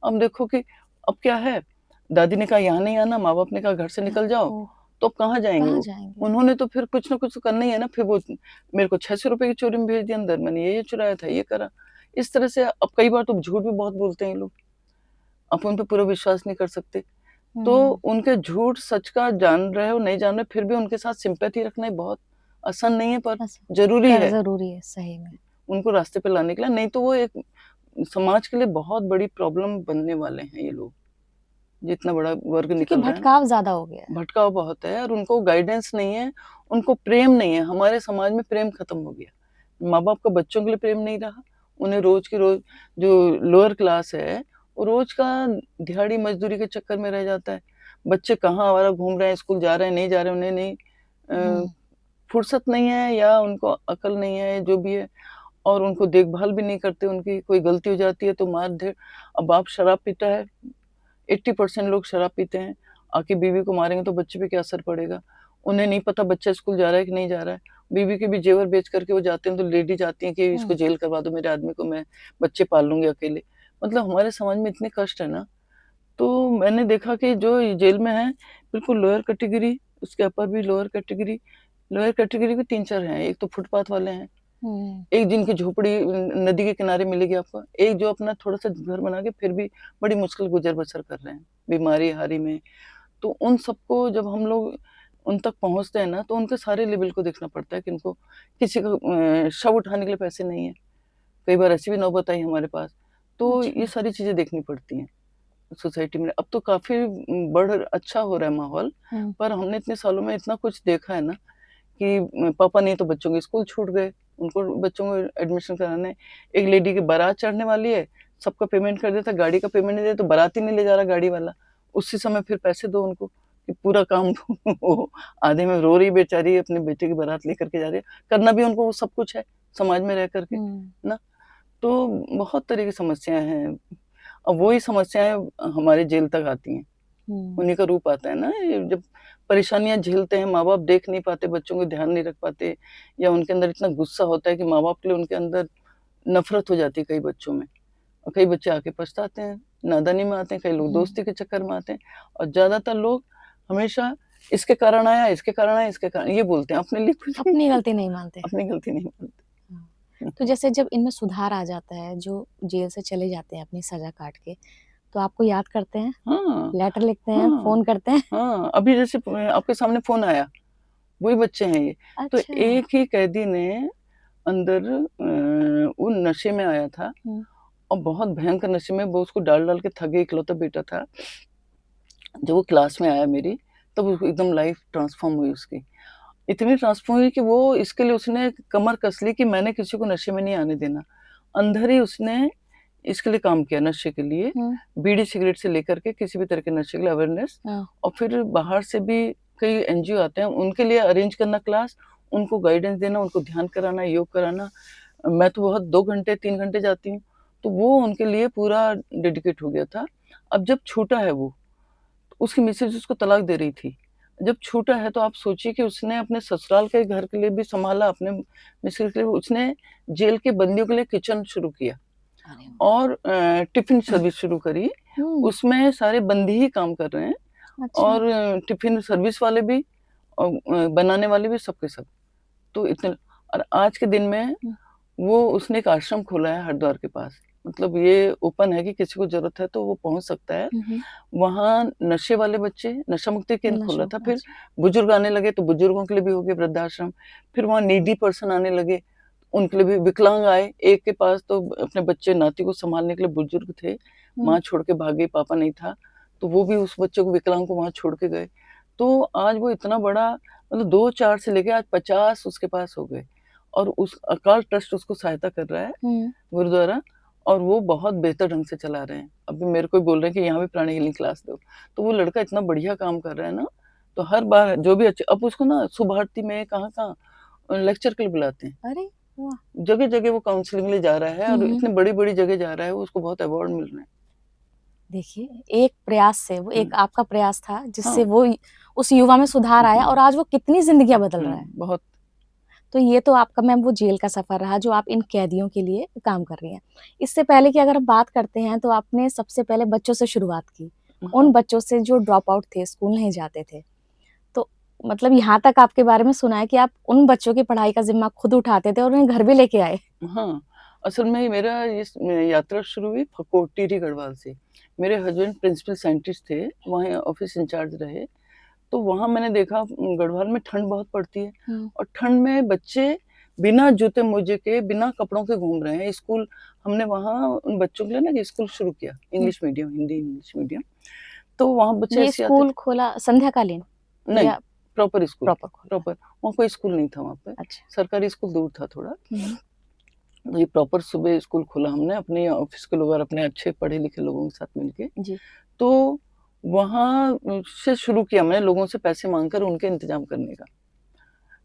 अब देखो कि अब क्या है, दादी ने कहा यहाँ नहीं आना, माँ-बाप ने कहा घर से निकल जाओ, ओह! तो अब कहाँ जाएँगे कहाँ वो? जाएँगे? उन्होंने तो फिर कुछ न कुछ तो करना ही है ना, फिर वो मेरे को 600 रुपए की चोरी में भेज दिया अंदर, मैंने ये चुराया था, ये करा। इस तरह से अब कई बार तो झूठ भी बहुत बोलते हैं ये लोग, आप उन पे पूरा विश्वास नहीं कर सकते। तो उनके झूठ सच का जान रहे हो, नहीं जान रहे, फिर भी उनके साथ सिम्पैथी रखना ही बहुत आसान नहीं है, पर बस ज़रूरी है, ज़रूरी है, सही में। उनको रास्ते पे लाने के लिए, नहीं तो वो एक समाज के लिए बहुत बड़ी प्रॉब्लम बनने वाले हैं ये लोग, जितना बड़ा वर्ग क्योंकि निकल रहा है ना। भटकाव ज़्यादा हो गया है। भटकाव बहुत है और उनको गाइडेंस नहीं है, उनको प्रेम नहीं है, हमारे समाज में प्रेम खत्म हो गया। माँ-बाप का बच्चों के लिए प्रेम नहीं रहा, उन्हें रोज़ की रोज़ जो लोअर क्लास है, वो रोज़ का दिहाड़ी मज़दूरी के चक्कर में रह जाता है। बच्चे कहाँ आवारा घूम रहे हैं, स्कूल जा रहे हैं, नहीं जा रहे हैं, उन्हें नहीं फुर्सत नहीं है या उनको अकल नहीं है, जो भी है, और उनको देखभाल भी नहीं करते, उनकी कोई गलती हो जाती है तो मार-धर। अब बाप शराब पीता है, 80% लोग शराब पीते हैं, आके बीवी को मारेंगे तो बच्चे पे क्या असर पड़ेगा? उन्हें नहीं पता बच्चा स्कूल जा रहा है कि नहीं जा रहा है। बीवी के भी जेवर बेच कर के वो जाते हैं, तो लेडी जाती हैं कि इसको जेल करवा दो मेरे आदमी को, मैं बच्चे पाल लूँगी अकेले। मतलब हमारे समाज में इतने कष्ट है ना, तो मैंने देखा कि जो ये जेल में हैं, बिल्कुल लोअर कैटेगरी, उसके अपर भी लोअर कैटेगरी, लोअर कैटेगरी भी 3-4 हैं। एक तो फुटपाथ वाले हैं, एक जिनकी झोपड़ी नदी के किनारे मिलेगी आपको, एक जो अपना थोड़ा-सा घर बना के फिर भी बड़ी मुश्किल गुज़र-बसर कर रहे हैं, बीमारी-हारी में। तो उन सबको जब हम लोग उन तक पहुँचते हैं ना, तो उनके सारे लेवल को देखना पड़ता है कि इनको किसी को शव उठाने के लिए पैसे नहीं है। कई बार ऐसी भी नौबत आई हमारे पास। तो ये अच्छा। सारी चीज़ें देखनी पड़ती हैं सोसाइटी में। अब तो काफ़ी अच्छा हो रहा है माहौल, पर हमने इतने सालों में इतना कुछ देखा है ना कि पापा नहीं तो बच्चों के स्कूल छूट गए, उनको बच्चों को एडमिशन कराने। एक लेडी की बारात चढ़ने वाली है, सबका पेमेंट कर देता, गाड़ी का पेमेंट नहीं दिया तो बारात ही नहीं ले जा रहा गाड़ी वाला। उसी समय फिर पैसे दो उनको कि पूरा काम वो आधे में रो रही बेचारी अपने बेटे की बारात लेकर के जा रही है। करना भी उनको वो सब कुछ है, समाज में रह कर के, ना? तो बहुत तरह की समस्याएँ हैं। अब वही समस्याएँ हमारे जेल तक आती हैं। उन्हीं का रूप आता है ना, ये जब परेशानियाँ झेलते हैं, माँ-बाप देख नहीं पाते, बच्चों को ध्यान नहीं रख पाते, या उनके अंदर इतना गुस्सा होता है कि माँ-बाप के लिए उनके अंदर नफ़रत हो जाती है कई बच्चों में। और कई बच्चे आके पछताते हैं, नादानी में आते हैं, कई लोग दोस्ती के चक्कर में आते हैं, और ज़्यादातर लोग हमेशा इसके कारण आया, इसके कारण आया, इसके कारण ये बोलते हैं, अपने लिए कुछ अपनी गलती नहीं मानते। अपनी गलती नहीं मानते। तो जैसे जब इनमें सुधार आ जाता है, जो जेल से चले जाते हैं अपनी सज़ा काट के, तो आपको याद करते हैं? हाँ, लेटर लिखते हैं, हाँ, फ़ोन करते हैं? हाँ, अभी जैसे आपके सामने फ़ोन आया, वही बच्चे हैं ये। तो अच्छा। एक ही कैदी ने अंदर वो नशे में आया था और बहुत भयंकर नशे में, वो उसको डाल-डाल के थक गया, इकलौता बेटा था। जब वो क्लास में आया मेरी, तब उसको एकदम लाइफ़ ट्रांसफ़ॉर्म हुई उसकी। इतनी ट्रांसफ़ॉर्म हुई कि वो इसके लिए उसने कमर कस ली कि मैंने किसी को नशे में नहीं आने देना। अंदर ही उसने इसके लिए काम किया, नशे के लिए, बीड़ी सिगरेट से लेकर के किसी भी तरह के नशे के लिए अवेयरनेस। और फिर बाहर से भी कई एनजीओ आते हैं, उनके लिए अरेंज करना क्लास, उनको गाइडेंस देना, उनको ध्यान कराना, योग कराना। मैं तो बहुत 2 घंटे 3 घंटे जाती हूँ, तो वो उनके लिए पूरा डेडिकेट हो गया था। अब जब छूटा है वो, उसकी मिसेज़ उसको तलाक दे रही थी। जब छूटा है तो आप सोचिए कि उसने अपने ससुराल के घर के लिए भी सँभाला, अपने मिसेज़ के लिए उसने जेल के बंदियों के लिए किचन शुरू किया और टिफ़िन सर्विस शुरू करी। उसमें सारे बंदी ही काम कर रहे हैं। अच्छा। और टिफ़िन सर्विस वाले भी और बनाने वाले भी, सब के सब। तो इतने, और आज के दिन में वो उसने एक आश्रम खोला है हरिद्वार के पास। मतलब ये ओपन है कि किसी को ज़रूरत है तो वो पहुँच सकता है। वहाँ नशे वाले बच्चे, नशा मुक्ति केंद्र खोला था। फिर बुजुर्ग आने लगे तो बुजुर्गों के लिए भी हो गया वृद्धाश्रम। फिर वहाँ नीडी पर्सन आने लगे, उनके लिए भी। विकलांग आए, एक के पास तो अपने बच्चे नाती को सँभालने के लिए बुजुर्ग थे, माँ छोड़ के भागे, पापा नहीं था, तो वो भी उस बच्चे को, विकलांग को, वहाँ छोड़ के गए। तो आज वो इतना बड़ा, मतलब 2-4 से लेके आज 50 उसके पास हो गए और उस अकाल ट्रस्ट उसको सहायता कर रहा है, गुरुद्वारा, और वो बहुत बेहतर ढंग से चला रहे हैं। अभी मेरे को बोल रहे हैं कि यहाँ भी प्राणी हीलिंग क्लास दो। तो वो लड़का इतना बढ़िया काम कर रहा है ना, तो हर बार जो भी अच्छे, अब उसको ना सुभारती में कहाँ-कहाँ लेक्चर के लिए बुलाते हैं। अरे वाह! जगह-जगह वो काउंसलिंग के लिए जा रहा है और इतनी बड़ी-बड़ी जगह जा रहा है, उसको बहुत अवार्ड मिल रहे हैं। देखिए, एक प्रयास से वो, एक आपका प्रयास था जिससे हाँ। वो उस युवा में सुधार आया और आज वो कितनी ज़िंदगियाँ बदल रहा है। बहुत। तो ये तो आपका मैम वो जेल का सफ़र रहा जो आप इन कैदियों के लिए काम कर रही हैं। इससे पहले की अगर हम बात करते हैं तो आपने सबसे पहले बच्चों से शुरुआत की। उन बच्चों से जो ड्रॉप आउट थे, स्कूल नहीं जाते थे। तो मतलब यहाँ तक आपके बारे में सुना है कि आप उन बच्चों की पढ़ाई का ज़िम्मा खुद उठाते थे और उन्हें घर भी लेके आए। हाँ, असल में मेरा इस यात्रा शुरू हुई फकोट टिहरी गढ़वाल से। मेरे हस्बैंड प्रिंसिपल साइंटिस्ट थे, वहाँ ऑफ़िस इंचार्ज रहे। तो वहाँ मैंने देखा गढ़वाल में ठंड बहुत पड़ती है और ठंड में बच्चे बिना जूते-मोजे के, बिना कपड़ों के घूम रहे हैं। स्कूल हमने वहाँ उन बच्चों के लिए ना स्कूल शुरू किया, English medium, Hindi English medium. तो वहाँ बच्चे ये ऐसे आते स्कूल थे। खोला संध्याकालीन? नहीं, या प्रॉपर स्कूल, प्रॉपर खोला? प्रॉपर। वहाँ कोई स्कूल नहीं था वहाँ पे। अच्छा। सरकारी स्कूल दूर था थोड़ा। तो ये प्रॉपर सुबह स्कूल खोला हमने अपने ऑफ़िस के लोग और अपने अच्छे पढ़े-लिखे लोगों के साथ मिलके। जी। तो वहाँ से शुरू किया मैंने, लोगों से पैसे माँग कर उनके इंतज़ाम करने का।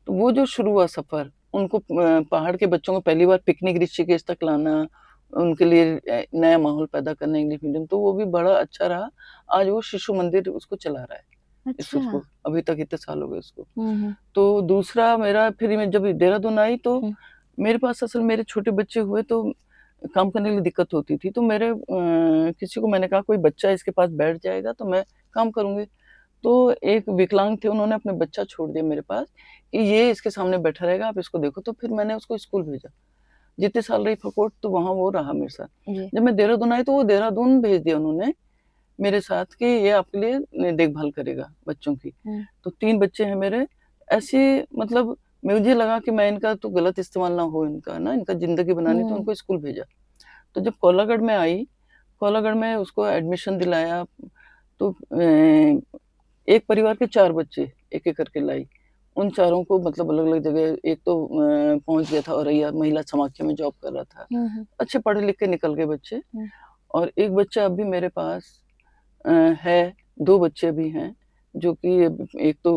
तो वो जो शुरू हुआ सफ़र, उनको पहाड़ के बच्चों को पहली बार पिकनिक ऋषिकेश तक लाना, उनके लिए नया माहौल पैदा करना इंग्लिश मीडियम, तो वो भी बड़ा अच्छा रहा। आज वो शिशु मंदिर उसको चला रहा है, इस अच्छा। उसको, अभी तक इतने साल हो गए उसको। तो दूसरा मेरा, फिर मैं जब देहरादून आई तो मेरे पास असल मेरे छोटे बच्चे हुए तो काम करने के लिए दिक्कत होती थी। तो मेरे किसी को मैंने कहा कोई बच्चा इसके पास बैठ जाएगा तो मैं काम करूँगी। तो एक विकलांग थे, उन्होंने अपना बच्चा छोड़ दिया मेरे पास कि ये इसके सामने बैठा रहेगा, आप इसको देखो। तो फिर मैंने उसको स्कूल भेजा। जितने साल रही फकोट तो वहाँ वो रहा मेरे साथ। जब मैं देहरादून आई तो वो देहरादून भेज दिया उन्होंने मेरे साथ कि ये आपके लिए देखभाल करेगा बच्चों की। तो 3 बच्चे हैं मेरे। ऐसे मतलब मुझे लगा कि मैं इनका तो गलत इस्तेमाल ना हो, इनका ना, इनका ज़िंदगी बनानी, तो उनको स्कूल भेजा। तो जब कोलागढ़ में आई, कोलागढ़ में उसको एडमिशन दिलाया, तो एक परिवार के 4 बच्चे एक-एक करके लाई। उन चारों को मतलब अलग-अलग जगह, एक तो पहुँच गया था औरैया महिला समाख्या में जॉब कर रहा था। अच्छे पढ़े लिख के निकल गए बच्चे। और एक बच्चा अभी मेरे पास है, 2 बच्चे भी हैं, जो कि एक तो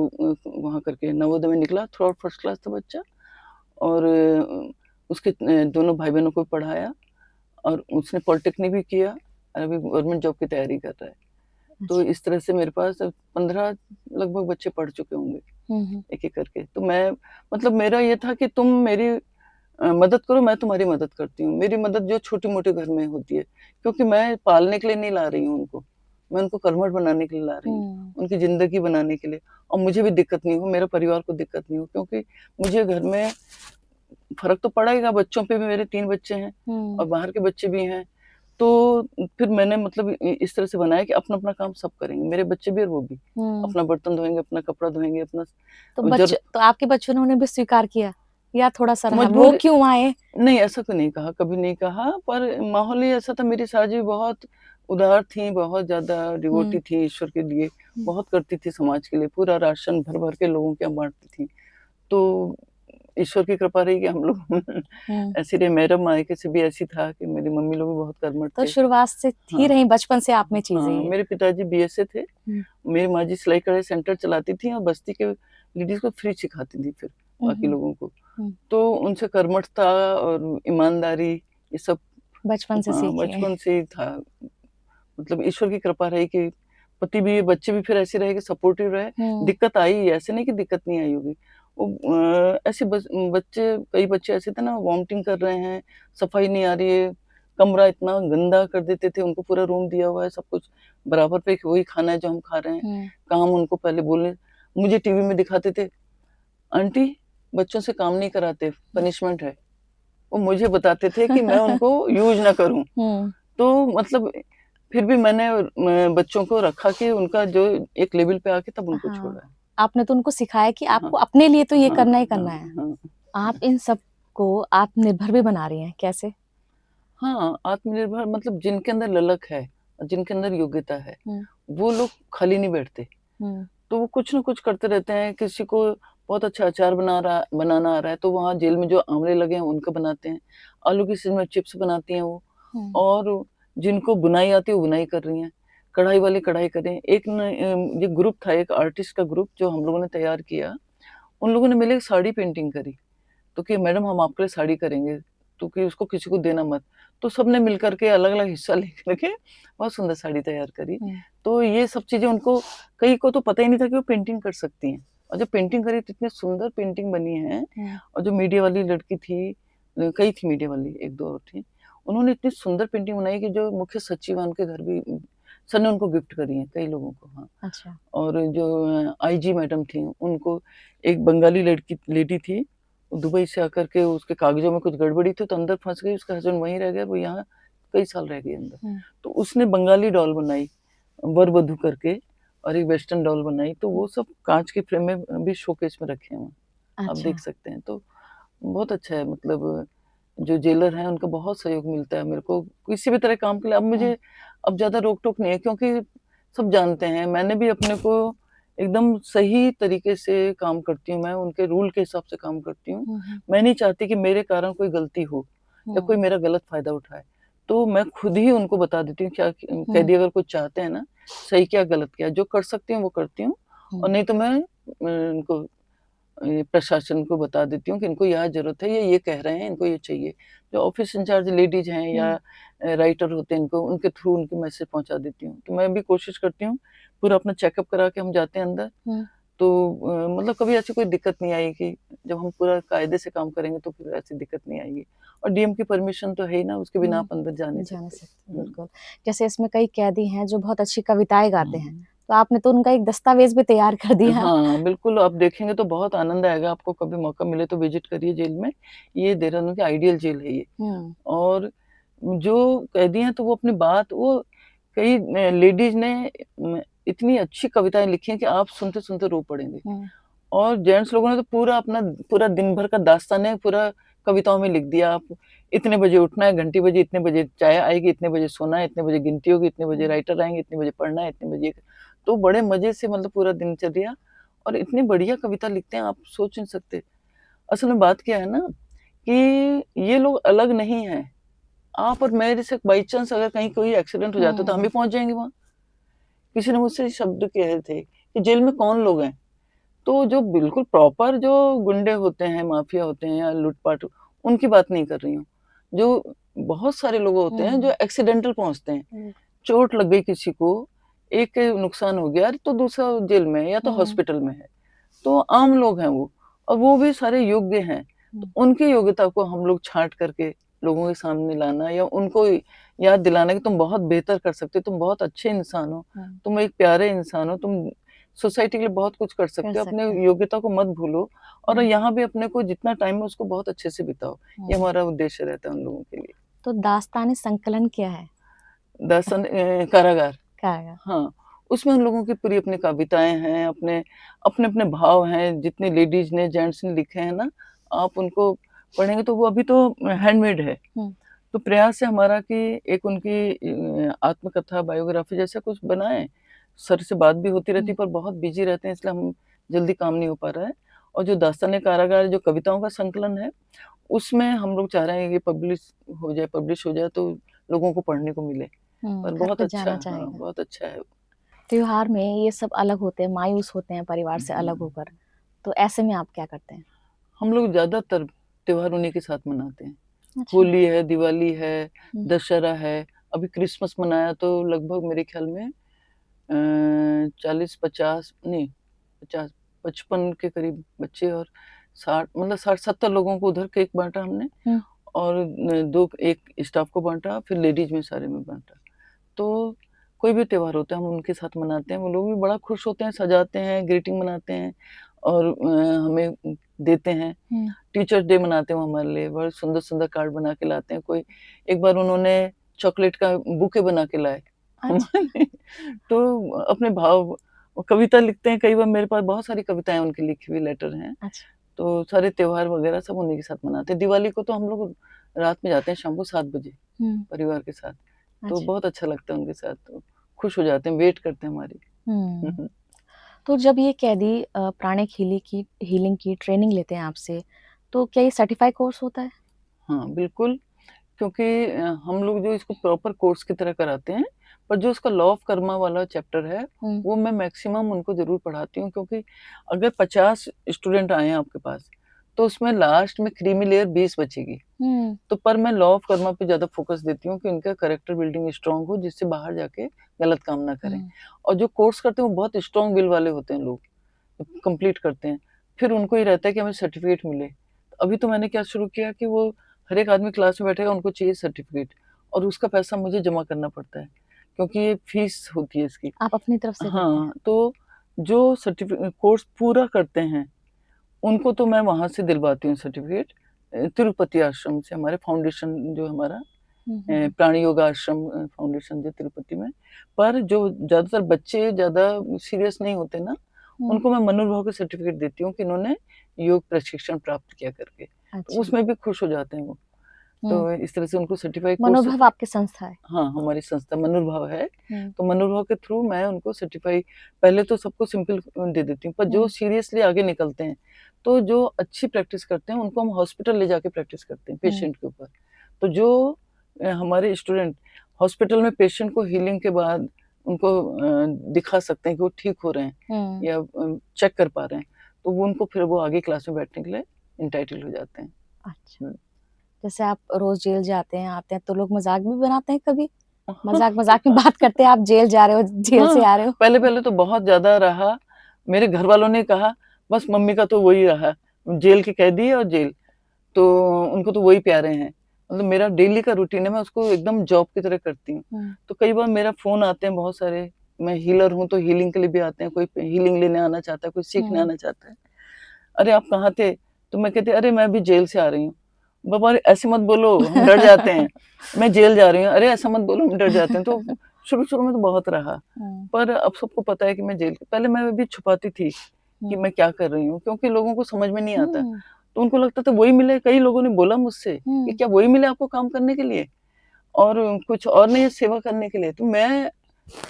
वहाँ करके नवोदय में निकला, थर्ड फर्स्ट क्लास था बच्चा। और उसके दोनों भाई-बहनों को पढ़ाया और उसने पॉलिटेक्निक भी किया और अभी गवर्नमेंट जॉब की तैयारी कर रहा है। तो इस तरह से मेरे पास 15 लगभग बच्चे पढ़ चुके होंगे, एक-एक करके। तो मैं, मतलब मेरा ये था कि तुम मेरी मदद करो, मैं तुम्हारी मदद करती हूँ। मेरी मदद जो छोटी-मोटी घर में होती है, क्योंकि मैं पालने के लिए नहीं ला रही हूँ उनको, मैं उनको कर्मठ बनाने के लिए ला रही हूँ, उनकी ज़िंदगी बनाने के लिए। और मुझे भी दिक्कत नहीं हो, मेरे परिवार को दिक्कत नहीं हो, क्योंकि मुझे घर में फ़र्क तो पड़ेगा, बच्चों पे भी, मेरे 3 बच्चे हैं और बाहर के बच्चे भी हैं। तो फिर मैंने मतलब इस तरह से बनाया कि अपना-अपना काम सब करेंगे, मेरे बच्चे भी और वो भी। अपना बर्तन धोएँगे, अपना कपड़ा धोएँगे, अपना तो आपके बच्चों ने उन्हें भी स्वीकार किया या थोड़ा-सा रहा? वो मजबूर क्यों आए? नहीं, ऐसा तो नहीं कहा, कभी नहीं कहा, पर माहौल ही ऐसा था। मेरी सास भी बहुत उदार थीं, बहुत ज़्यादा डिवोटी थीं ईश्वर के लिए, बहुत करती थी समाज के लिए, पूरा राशन भर-भर के लोगों के यहाँ बाँटती थीं। तो ईश्वर की कृपा रही कि हम लोग ऐसे रहे। मेरा मायके से भी ऐसी था कि मेरी मम्मी लोग भी बहुत कर्मठ तो थे। शुरुआत से थी हाँ, रही, बचपन से आप में चीज़ें हाँ, ये। मेरे पिताजी बीएसए थे, मेरी माँ जी सिलाई-कढ़ाई सेंटर चलाती थीं और बस्ती के लेडीज़ को फ्री सिखाती थीं फिर बाकी लोगों को। तो उनसे कर्मठता और ईमानदारी ये सब बचपन से हाँ, सीखी हैं। बचपन से ही था। मतलब ईश्वर की कृपा रही कि पति भी बच्चे भी फिर ऐसे रहे कि सपोर्टिव रहे। दिक्कत आई, ऐसे नहीं कि दिक्कत नहीं आई होगी। वो ऐसे बच्चे कई बच्चे ऐसे थे ना, वॉमिटिंग कर रहे हैं, सफाई नहीं आ रही है, कमरा इतना गंदा कर देते थे, उनको पूरा रूम दिया हुआ है, सब कुछ बराबर पे वही खाना है जो हम खा रहे हैं। काम उनको पहले बोलने मुझे टीवी में दिखाते थे, आंटी बच्चों से काम नहीं कराते, पनिशमेंट है। वो मुझे बताते थे कि मैं उनको यूज़ ना करूँ। तो मतलब फिर भी मैंने बच्चों को रखा कि उनका जो एक लेवल पे आके तब उनको छोड़ा है। आपने तो उनको सिखाया कि हाँ, आपको अपने लिए तो ये हाँ, करना ही हाँ, करना है। हाँ। आप इन सब को आत्मनिर्भर भी बना रही हैं, कैसे? हाँ, आत्मनिर्भर मतलब जिनके अंदर ललक है और जिनके अंदर योग्यता है, वो लोग खाली नहीं बैठते। तो वो कुछ न कुछ करते रहते हैं। किसी को बहुत अच्छा अचार बनाना आ रहा है, तो वहाँ जेल में जो आंवले लगे हैं उनका बनाते हैं। आलू की सीज़न में चिप्स बनाती हैं वो। और जिनको बुनाई आती है वो बुनाई कर रही हैं। कढ़ाई वाली कढ़ाई कर रही हैं। ये ग्रुप था, एक आर्टिस्ट का ग्रुप जो हम लोगों ने तैयार किया। उन लोगों ने मिलके साड़ी पेंटिंग करी। तो कि मैडम हम आपके लिए साड़ी करेंगे, तो कि उसको किसी को देना मत। तो सबने मिल कर के अलग-अलग हिस्सा लेकर के बहुत सुंदर साड़ी तैयार करी। तो ये सब चीज़ें उनको कई को तो पता ही नहीं था कि वो पेंटिंग कर सकती हैं। और जब पेंटिंग करी तो इतनी सुंदर पेंटिंग बनी है। और जो मीडिया वाली लड़की थी, कई थी मीडिया वाली, 1-2 और थी। उन्होंने इतनी सुंदर पेंटिंग बनाई कि जो मुख्य सचिव हैं उनके घर भी सर ने उनको गिफ्ट करी है कई लोगों को। हाँ। अच्छा। और जो आईजी मैडम थी उनको एक बंगाली लेडी थी, दुबई से आकर के उसके कागज़ों में कुछ गड़बड़ी थी तो अंदर फँस गई, उसका हस्बैंड वहीं रह गया, वो यहाँ कई साल रह गई अंदर। तो उसने बंगाली डॉल बनाई, वर-वधू करके, और एक वेस्टर्न डॉल बनाई, तो वो सब काँच के फ्रेम में भी शोकेस में रखे हैं वहाँ। आप देख सकते हैं। तो बहुत अच्छा है, मतलब जो जेलर हैं उनका बहुत सहयोग मिलता है मेरे को, किसी भी तरह काम के लिए। अब मुझे अब ज़्यादा रोक-टोक नहीं है क्योंकि सब जानते हैं, मैंने भी अपने को एकदम सही तरीके से काम करती हूँ, मैं उनके रूल के हिसाब से काम करती हूँ। मैं नहीं चाहती कि मेरे कारण कोई गलती हो या कोई मेरा गलत फ़ायदा उठाए। तो मैं खुद ही उनको बता देती हूँ क्या कैदी अगर कुछ चाहते हैं ना, सही क्या गलत क्या, जो कर सकती हूँ वो करती हूँ, और नहीं तो मैं उनको प्रशासन को बता देती हूँ कि इनको यहाँ ज़रूरत है, ये कह रहे हैं, इनको ये चाहिए। जो ऑफ़िस इंचार्ज लेडीज़ हैं या राइटर होते हैं, इनको उनके थ्रू उनके मैसेज पहुँचा देती हूँ। तो मैं भी कोशिश करती हूँ, पूरा अपना चेकअप करा के हम जाते हैं अंदर। तो मतलब कभी ऐसी कोई दिक्कत नहीं आई कि जब हम पूरा कायदे से काम करेंगे तो फिर ऐसी दिक्कत नहीं आएगी। और डीएम की परमिशन तो है ही ना, उसके बिना आप अंदर जा नहीं सकते। बिल्कुल। जैसे इसमें कई कैदी हैं जो बहुत अच्छी कविताएँ गाते हैं, तो आपने तो उनका एक दस्तावेज़ भी तैयार कर दिया। हाँ, बिल्कुल, आप देखेंगे तो बहुत आनंद आएगा, आपको कभी मौका मिले तो विज़िट करिए जेल में। ये देहरादून की आइडियल जेल है ये। और जो कैदी हैं तो वो अपनी बात वो कई लेडीज़ ने इतनी अच्छी कविताएँ लिखी हैं कि आप सुनते-सुनते रो पड़ेंगे। और जेंट्स लोगों ने तो पूरा दिन भर का दास्तान है पूरा कविताओं में लिख दिया। आप इतने बजे उठना है, घंटी बजी, इतने बजे चाय आएगी, इतने बजे सोना है, इतने बजे गिनती होगी, इतने बजे राइटर आएँगे, इतने बजे पढ़ना है, इतने बजे। तो बड़े मज़े से मतलब पूरा दिनचर्या, और इतनी बढ़िया कविता लिखते हैं आप सोच नहीं सकते। असल में बात क्या है ना कि ये लोग अलग नहीं हैं। आप और मेरे से बाई चांस अगर कहीं कोई एक्सीडेंट हो जाता है तो हम भी पहुँच जाएँगे वहाँ। किसी ने मुझसे शब्द कहे थे कि जेल में कौन लोग हैं? तो जो बिल्कुल प्रॉपर जो गुंडे होते हैं, माफिया होते हैं या लूट-पाट, उनकी बात नहीं कर रही हूँ। जो बहुत सारे लोग होते हैं जो एक्सीडेंटल पहुँचते हैं। चोट लग गई किसी को, एक नुकसान हो गया तो दूसरा जेल में है या तो हॉस्पिटल में है। तो आम लोग हैं वो, और वो भी सारे योग्य हैं। तो उनकी योग्यता को हम लोग छाँट करके लोगों के सामने लाना या उनको याद दिलाना कि तुम बहुत बेहतर कर सकते हो, तुम बहुत अच्छे इंसान हो, तुम एक प्यारे इंसान हो, तुम सोसाइटी के लिए बहुत कुछ कर सकते हो, अपने योग्यता को मत भूलो, और यहाँ भी अपने को जितना टाइम है उसको बहुत अच्छे से बिताओ। ये हमारा उद्देश्य रहता है उन लोगों के लिए। तो दास्तान-ए संकलन क्या है? दास्तान कारागार। कारागार। हाँ, उसमें उन लोगों की पूरी अपनी कविताएँ हैं, अपने-अपने भाव हैं, जितने लेडीज़ ने, जेंट्स ने लिखे हैं ना, आप उनको पढ़ेंगे तो वो अभी तो हैंडमेड है। हुँ, तो प्रयास है हमारा कि एक उनकी आत्मकथा, बायोग्राफी जैसा कुछ बनाएँ। सर से बात भी होती रहती हुँ, है पर बहुत बिज़ी रहते हैं इसलिए हम जल्दी काम नहीं हो पा रहा है। और जो दास्तान-ए कारागार जो कविताओं का संकलन है, उसमें हम लोग चाह रहे हैं कि पब्लिश हो जाए तो लोगों को पढ़ने को मिले। हुँ, पर हर बहुत कोई अच्छा जाना है, हाँ, चाहेगा। बहुत अच्छा है। त्योहार में ये सब अलग होते हैं, मायूस होते हैं परिवार से अलग हुँ। होकर, तो ऐसे में आप क्या करते हैं? हम लोग ज़्यादातर त्योहार उन्हीं के साथ मनाते हैं। अच्छा। होली है, दिवाली है, हुँ, दशहरा है, अभी क्रिसमस मनाया तो लगभग मेरे ख़्याल में 40-50 नहीं 50 55 के करीब बच्चे और 60 मतलब 60-70 लोगों को उधर केक बाँटा हमने हुँ, और 2 एक स्टाफ को बाँटा, फिर लेडीज़ में सारे में बाँटा। तो कोई भी त्योहार होता है हम उनके साथ मनाते हैं, वो लोग भी बड़ा खुश होते हैं, सजाते हैं, ग्रीटिंग मनाते हैं और हमें देते हैं। हुँ, टीचर्स डे मनाते हैं वो हमारे लिए, बड़े सुंदर-सुंदर कार्ड बना के लाते हैं। कोई एक बार उन्होंने चॉकलेट का बुके बना के लाए अच्छा, हमारे लिए। तो अपने भाव वो कविता लिखते हैं, कई बार मेरे पास बहुत सारी कविताएँ उनकी लिखी हुई लेटर हैं। अच्छा, तो सारे त्योहार वगैरह सब उन्हीं के साथ मनाते हैं। दिवाली को तो हम लोग रात में जाते हैं शाम को 7 बजे हुँ, परिवार के साथ। तो अच्छा, बहुत अच्छा लगता है उनके साथ, तो खुश हो जाते हैं, वेट करते हैं हमारी। हुँ, हुँ। हुँ। तो जब ये कैदी प्राणिक हीलिंग की ट्रेनिंग लेते हैं आपसे, तो क्या ये सर्टिफ़ाई कोर्स होता है? हाँ, बिल्कुल, क्योंकि हम लोग जो इसको प्रॉपर कोर्स की तरह कराते हैं, पर जो उसका लॉ ऑफ कर्मा वाला चैप्टर है, हुँ, वो मैं मैक्सिमम उनको ज़रूर पढ़ाती हूँ क्योंकि अगर 50 स्टूडेंट आए हैं आपके पास, तो उसमें लास्ट में क्रीमी लेयर 20 बचेगी। हुँ, तो पर मैं लॉ ऑफ कर्मा पे ज़्यादा फ़ोकस देती हूँ कि उनका कैरेक्टर बिल्डिंग स्ट्रॉन्ग हो, जिससे बाहर जाके गलत काम ना करें। हुँ, और जो कोर्स करते हैं, वो बहुत स्ट्रॉन्ग विल वाले होते हैं लोग, कंप्लीट करते हैं। फिर उनको ये रहता है कि हमें सर्टिफ़िकेट मिले। अभी तो मैंने क्या शुरू किया कि वो हर एक आदमी क्लास में बैठेगा, उनको चाहिए सर्टिफ़िकेट और उसका पैसा मुझे जमा करना पड़ता है, क्योंकि ये फ़ीस होती है इसकी। आप अपनी तरफ से देते हैं। हाँ, तो जो कोर्स पूरा करते हैं, उनको तो मैं वहाँ से दिलवाती हूँ सर्टिफ़िकेट तिरुपति आश्रम से, हमारे फाउंडेशन जो हमारा हुँ, हुँ, हुँ, प्राणी योगा आश्रम फाउंडेशन जो तिरुपति में। पर जो ज़्यादातर बच्चे ज़्यादा सीरियस नहीं होते ना, हुँ, उनको मैं मनोभाव के सर्टिफ़िकेट देती हूँ कि इन्होंने योग प्रशिक्षण प्राप्त किया करके। तो अच्छा, उसमें भी खुश हो जाते हैं वो। हुँ, तो इस तरह से उनको सर्टिफ़ाई कोर्स मनोभाव आपकी संस्था है। हाँ, हमारी संस्था मनोभाव है। हुँ, तो मनोभाव के थ्रू मैं उनको सर्टिफ़ाई पहले तो सबको सिंपल दे देती हूँ, पर जो हुँ, सीरियसली आगे निकलते हैं, तो जो अच्छी प्रैक्टिस करते हैं, उनको हम हॉस्पिटल ले जाके प्रैक्टिस करते हैं हुँ, पेशेंट के ऊपर। तो जो हमारे स्टूडेंट हॉस्पिटल में पेशेंट को हीलिंग के बाद उनको दिखा सकते हैं कि वो ठीक हो रहे हैं हुँ, या चेक कर पा रहे हैं, तो वो उनको फिर वो आगे क्लास में बैठने के लिए एंटाइटल हो जाते हैं। अच्छा। हुँ। जैसे आप रोज़ जेल जाते हैं, आते हैं, तो लोग मज़ाक भी बनाते हैं कभी? हाँ, मज़ाक-मज़ाक में बात करते हैं, आप जेल जा रहे हो, जेल से हाँ, आ रहे हो? पहले-पहले तो बहुत ज़्यादा रहा। मेरे घरवालों ने कहा, "बस मम्मी का तो वही रहा, जेल के कैदी और जेल, तो उनको तो वही प्यारे हैं।" मतलब मेरा डेली का रूटीन है, मैं उसको एकदम जॉब की तरह करती हूँ। हुँ, तो कई बार मेरा फ़ोन आते हैं बहुत सारे, मैं हीलर हूँ, तो हीलिंग के लिए भी आते हैं, कोई हीलिंग लेने आना चाहता है, कोई सीखने हुँ, आना चाहता है। "अरे! आप कहाँ थे?" तो मैं कहती, "अरे! मैं अभी जेल से आ रही हूँ।" "बाबा ऐसे मत बोलो, हम डर जाते हैं।" "मैं जेल जा रही हूँ।" "अरे! ऐसा मत बोलो, हम डर जाते हैं।" तो शुरू-शुरू में तो बहुत रहा। हुँ, पर अब सबको पता है कि मैं जेल पहले मैं भी छुपाती थी कि हुँ, मैं क्या कर रही हूँ, क्योंकि लोगों को समझ में नहीं आता। हुँ, तो उनको लगता था वही मिले, कई लोगों ने बोला मुझसे कि हुँ, क्या वही मिले आपको काम करने के लिए और कुछ और नहीं है सेवा करने के लिए? तो मैं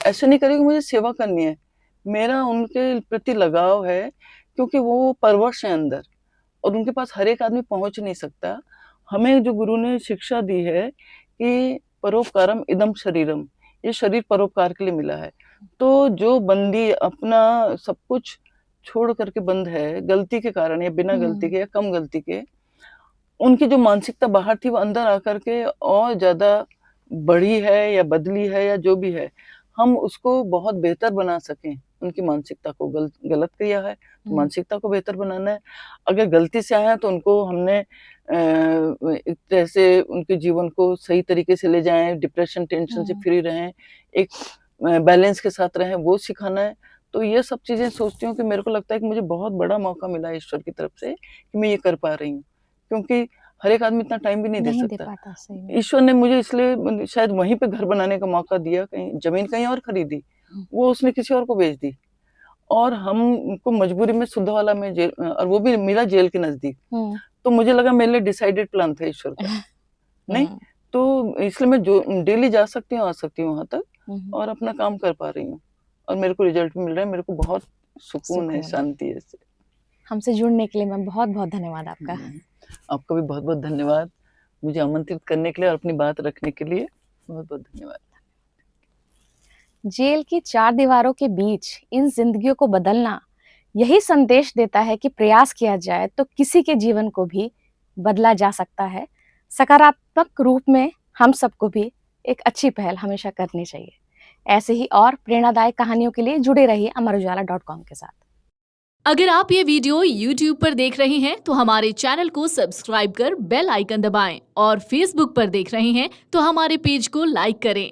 ऐसे नहीं कर रही कि मुझे सेवा करनी है। मेरा उनके प्रति लगाव है क्योंकि वो परवश हैं अंदर और उनके पास हर एक आदमी पहुँच नहीं सकता। हमें जो गुरु ने शिक्षा दी है कि परोपकारम इदम शरीरम, ये शरीर परोपकार के लिए मिला है। तो जो बंदी अपना सब कुछ छोड़ कर के बंद है, गलती के कारण या बिना गलती हुँ, के या कम गलती के, उनकी जो मानसिकता बाहर थी वो अंदर आकर के और ज़्यादा बढ़ी है या बदली है या जो भी है, हम उसको बहुत बेहतर बना सकें। उनकी मानसिकता को गलत किया है, तो हुँ, मानसिकता को बेहतर बनाना है। अगर गलती से आए हैं तो उनको हमने एक तरह से उनके जीवन को सही तरीके से ले जाएँ, डिप्रेशन, टेंशन से हुँ, फ्री रहें, एक बैलेंस के साथ रहें, वो सिखाना है। तो ये सब चीज़ें सोचती हूँ कि मेरे को लगता है कि मुझे बहुत बड़ा मौका मिला है ईश्वर की तरफ से कि मैं ये कर पा रही हूँ। क्योंकि हर एक आदमी इतना टाइम भी नहीं दे नहीं दे सकता। पाता, सही में। ईश्वर ने मुझे इसलिए शायद वहीं पे घर बनाने का मौका दिया, कहीं ज़मीन कहीं और खरीदी, वो उसने किसी और को बेच दी और हमको मजबूरी में सुद्धवाला में जेल, और वो भी मेरा जेल के नज़दीक। तो मुझे लगा मेरे लिए डिसाइडेड प्लान था ईश्वर का। नहीं, तो इसलिए मैं जो डेली जा सकती हूँ, आ सकती हूँ वहाँ तक और अपना काम कर पा रही हूँ और मेरे को रिज़ल्ट भी मिल रहा है, मेरे को बहुत सुकून है, शांति है इससे। हमसे जुड़ने के लिए मैम बहुत-बहुत धन्यवाद आपका। आपका भी बहुत-बहुत धन्यवाद, मुझे आमंत्रित करने के लिए और अपनी बात रखने के लिए बहुत-बहुत धन्यवाद। जेल की 4 दीवारों के बीच इन जिंदगियों को बदलना यही संदेश देता है कि प्रयास किया जाए तो किसी के जीवन को भी बदला जा सकता है। सकारात्मक रूप में हम सबको भी एक अच्छी पहल हमेशा करनी चाहिए। ऐसे ही और प्रेरणादायक कहानियों के लिए जुड़े रहिए अमरउजाला.com के साथ। अगर आप ये वीडियो YouTube पर देख रहे हैं तो हमारे चैनल को सब्सक्राइब कर बेल आइकन दबाएं और Facebook पर देख रहे हैं तो हमारे पेज को लाइक करें।